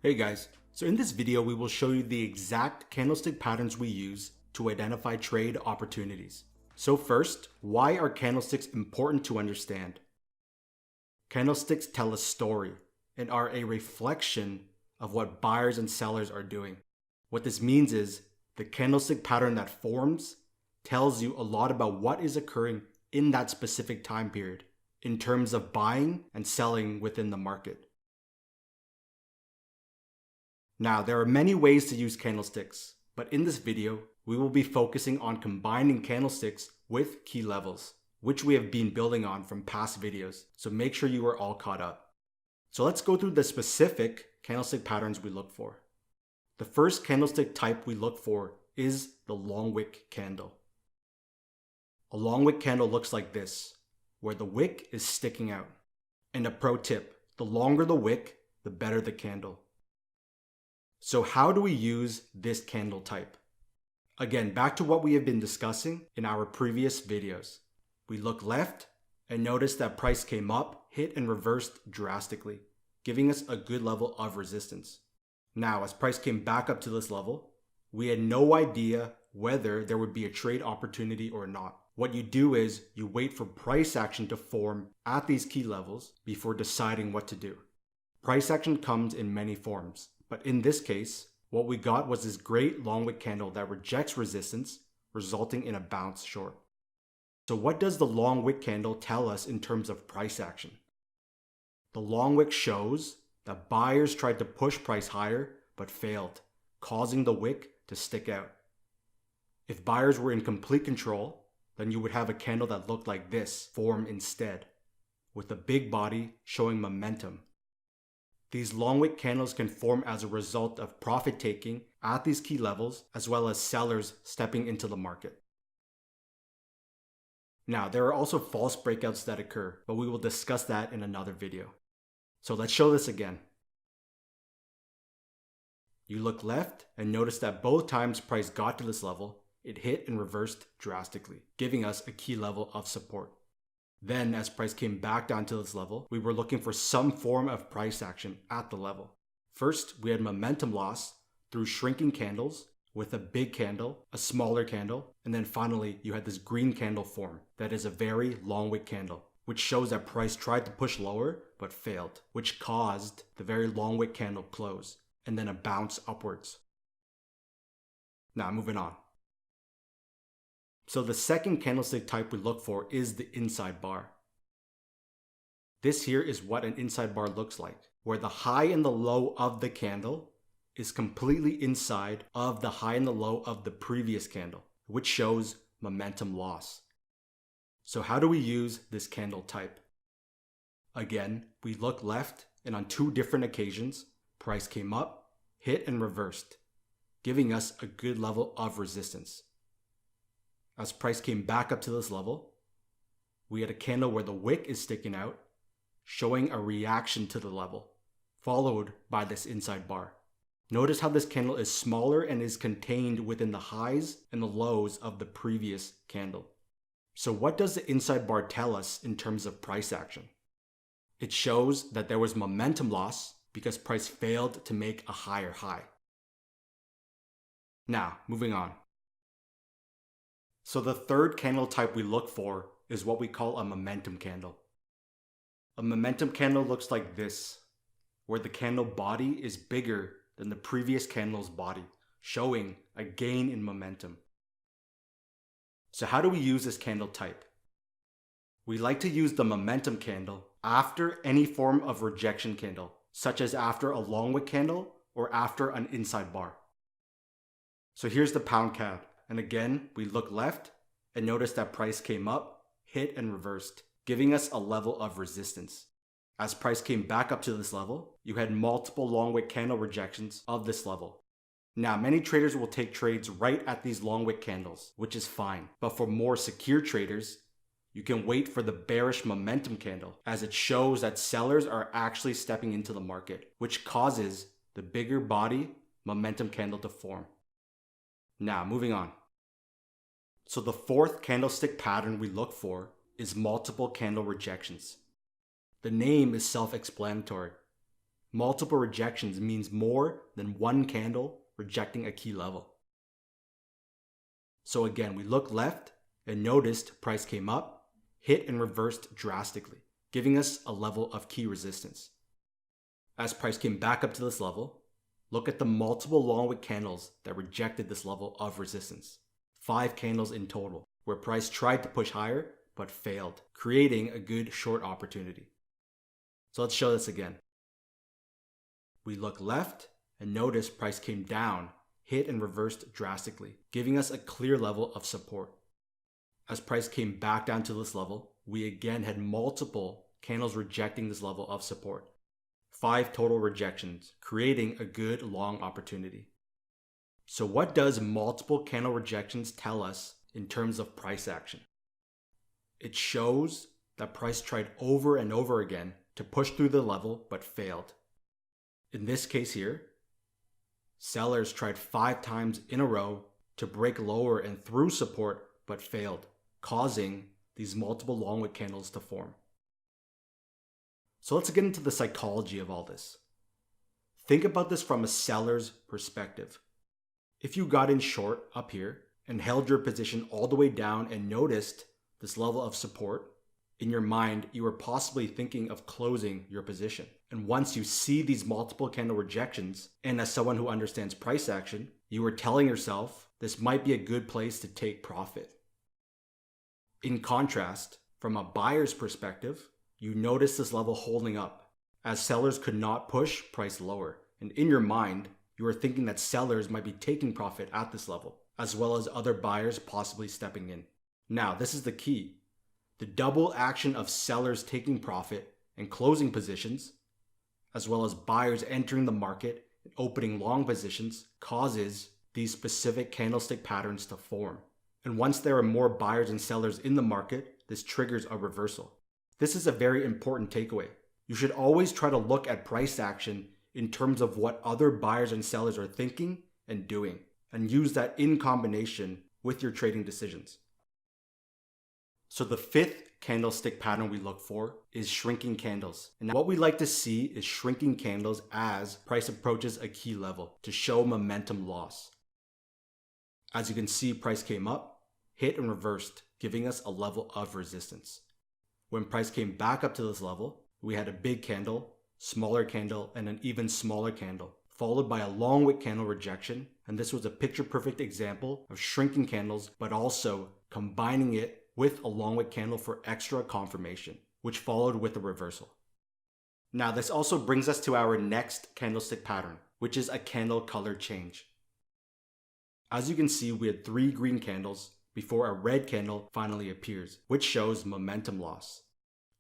Hey guys, so in this video we will show you the exact candlestick patterns we use to identify trade opportunities. So first, why are candlesticks important to understand? Candlesticks tell a story and are a reflection of what buyers and sellers are doing. What this means is the candlestick pattern that forms tells you a lot about what is occurring in that specific time period in terms of buying and selling within the market. Now, there are many ways to use candlesticks, but in this video, we will be focusing on combining candlesticks with key levels, which we have been building on from past videos, so make sure you are all caught up. So let's go through the specific candlestick patterns we look for. The first candlestick type we look for is the long wick candle. A long wick candle looks like this, where the wick is sticking out. And a pro tip, the longer the wick, the better the candle. So how do we use this candle type? Again, back to what we have been discussing in our previous videos. We look left and notice that price came up, hit and reversed drastically, giving us a good level of resistance. Now, as price came back up to this level, we had no idea whether there would be a trade opportunity or not. What you do is you wait for price action to form at these key levels before deciding what to do. Price action comes in many forms. But in this case, what we got was this great long wick candle that rejects resistance, resulting in a bounce short. So what does the long wick candle tell us in terms of price action? The long wick shows that buyers tried to push price higher but failed, causing the wick to stick out. If buyers were in complete control, then you would have a candle that looked like this form instead, with a big body showing momentum. These long wick candles can form as a result of profit taking at these key levels, as well as sellers stepping into the market. Now, there are also false breakouts that occur, but we will discuss that in another video. So let's show this again. You look left and notice that both times price got to this level, it hit and reversed drastically, giving us a key level of support. Then, as price came back down to this level, we were looking for some form of price action at the level. First, we had momentum loss through shrinking candles with a big candle, a smaller candle, and then finally you had this green candle form that is a very long wick candle, which shows that price tried to push lower but failed, which caused the very long wick candle close and then a bounce upwards. Now, moving on. So the second candlestick type we look for is the inside bar. This here is what an inside bar looks like, where the high and the low of the candle is completely inside of the high and the low of the previous candle, which shows momentum loss. So how do we use this candle type? Again, we look left, and on two different occasions, price came up, hit and reversed, giving us a good level of resistance. As price came back up to this level, we had a candle where the wick is sticking out, showing a reaction to the level, followed by this inside bar. Notice how this candle is smaller and is contained within the highs and the lows of the previous candle. So what does the inside bar tell us in terms of price action? It shows that there was momentum loss because price failed to make a higher high. Now, moving on. So the third candle type we look for is what we call a momentum candle. A momentum candle looks like this, where the candle body is bigger than the previous candle's body, showing a gain in momentum. So how do we use this candle type? We like to use the momentum candle after any form of rejection candle, such as after a long wick candle or after an inside bar. So here's the pound CAD. And again, we look left and notice that price came up, hit and reversed, giving us a level of resistance. As price came back up to this level, you had multiple long wick candle rejections of this level. Now, many traders will take trades right at these long wick candles, which is fine. But for more secure traders, you can wait for the bearish momentum candle, as it shows that sellers are actually stepping into the market, which causes the bigger body momentum candle to form. Now, moving on. So the fourth candlestick pattern we look for is multiple candle rejections. The name is self-explanatory. Multiple rejections means more than one candle rejecting a key level. So again, we look left and noticed price came up, hit and reversed drastically, giving us a level of key resistance. As price came back up to this level, look at the multiple long wick candles that rejected this level of resistance. 5 candles in total, where price tried to push higher but failed, creating a good short opportunity. So let's show this again. We look left and notice price came down, hit and reversed drastically, giving us a clear level of support. As price came back down to this level, we again had multiple candles rejecting this level of support. 5 total rejections, creating a good long opportunity. So what does multiple candle rejections tell us in terms of price action? It shows that price tried over and over again to push through the level but failed. In this case here, sellers tried 5 times in a row to break lower and through support but failed, causing these multiple long wick candles to form. So let's get into the psychology of all this. Think about this from a seller's perspective. If you got in short up here and held your position all the way down and noticed this level of support, in your mind, you were possibly thinking of closing your position. And once you see these multiple candle rejections, and as someone who understands price action, you were telling yourself this might be a good place to take profit. In contrast, from a buyer's perspective, you notice this level holding up, as sellers could not push price lower. And in your mind, you are thinking that sellers might be taking profit at this level, as well as other buyers possibly stepping in. Now, this is the key. The double action of sellers taking profit and closing positions, as well as buyers entering the market and opening long positions, causes these specific candlestick patterns to form. And once there are more buyers and sellers in the market, this triggers a reversal. This is a very important takeaway. You should always try to look at price action in terms of what other buyers and sellers are thinking and doing, and use that in combination with your trading decisions. So the 5th candlestick pattern we look for is shrinking candles. And what we like to see is shrinking candles as price approaches a key level to show momentum loss. As you can see, price came up, hit and reversed, giving us a level of resistance. When price came back up to this level, we had a big candle, smaller candle, and an even smaller candle, followed by a long wick candle rejection. And this was a picture-perfect example of shrinking candles, but also combining it with a long wick candle for extra confirmation, which followed with a reversal. Now, this also brings us to our next candlestick pattern, which is a candle color change. As you can see, we had 3 green candles before a red candle finally appears, which shows momentum loss.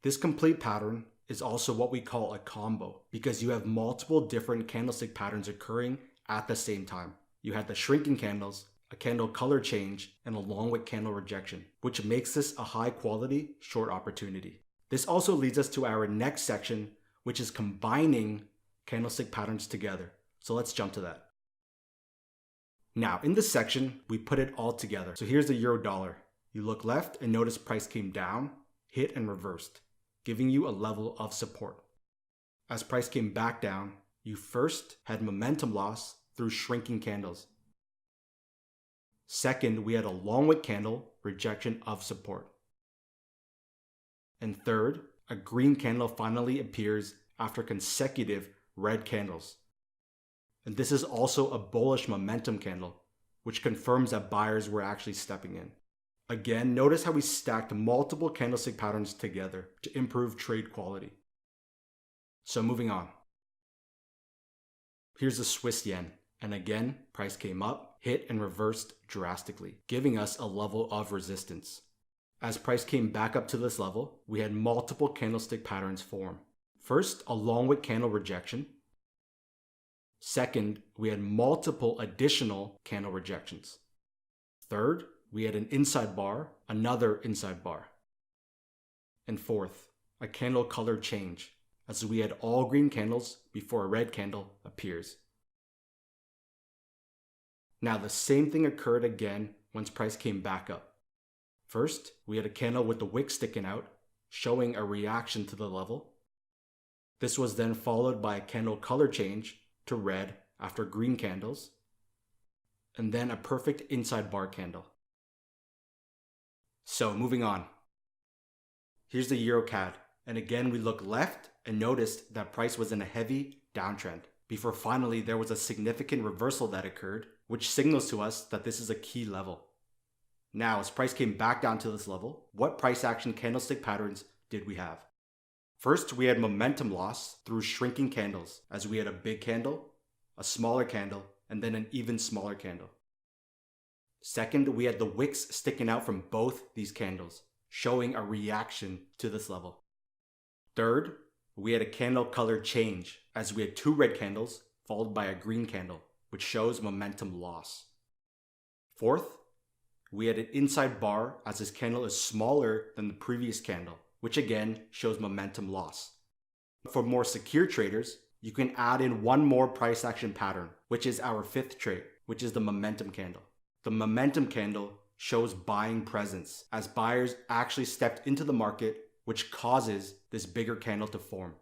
This complete pattern is also what we call a combo, because you have multiple different candlestick patterns occurring at the same time. You had the shrinking candles, a candle color change, and a long wick candle rejection, which makes this a high quality short opportunity. This also leads us to our next section, which is combining candlestick patterns together. So let's jump to that. Now, in this section, we put it all together. So here's the euro dollar. You look left and notice price came down, hit and reversed, giving you a level of support. As price came back down, you first had momentum loss through shrinking candles. Second, we had a long wick candle rejection of support. And third, a green candle finally appears after consecutive red candles. And this is also a bullish momentum candle, which confirms that buyers were actually stepping in. Again, notice how we stacked multiple candlestick patterns together to improve trade quality. So moving on. Here's the Swiss yen. And again, price came up, hit and reversed drastically, giving us a level of resistance. As price came back up to this level, we had multiple candlestick patterns form. First, a long wick candle rejection. Second, we had multiple additional candle rejections. Third, we had an inside bar, another inside bar. And fourth, a candle color change, as we had all green candles before a red candle appears. Now the same thing occurred again once price came back up. First, we had a candle with the wick sticking out, showing a reaction to the level. This was then followed by a candle color change to red after green candles, and then a perfect inside bar candle. So moving on. Here's the Euro CAD, and again we look left and noticed that price was in a heavy downtrend before finally there was a significant reversal that occurred, which signals to us that this is a key level. Now, as price came back down to this level, what price action candlestick patterns did we have? First, we had momentum loss through shrinking candles, as we had a big candle, a smaller candle, and then an even smaller candle. Second, we had the wicks sticking out from both these candles, showing a reaction to this level. Third, we had a candle color change, as we had 2 red candles followed by a green candle, which shows momentum loss. Fourth, we had an inside bar, as this candle is smaller than the previous candle, which again shows momentum loss. For more secure traders, you can add in one more price action pattern, which is our 5th trait, which is the momentum candle. The momentum candle shows buying presence, as buyers actually stepped into the market, which causes this bigger candle to form.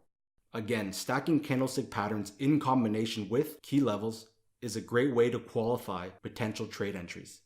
Again, stacking candlestick patterns in combination with key levels is a great way to qualify potential trade entries.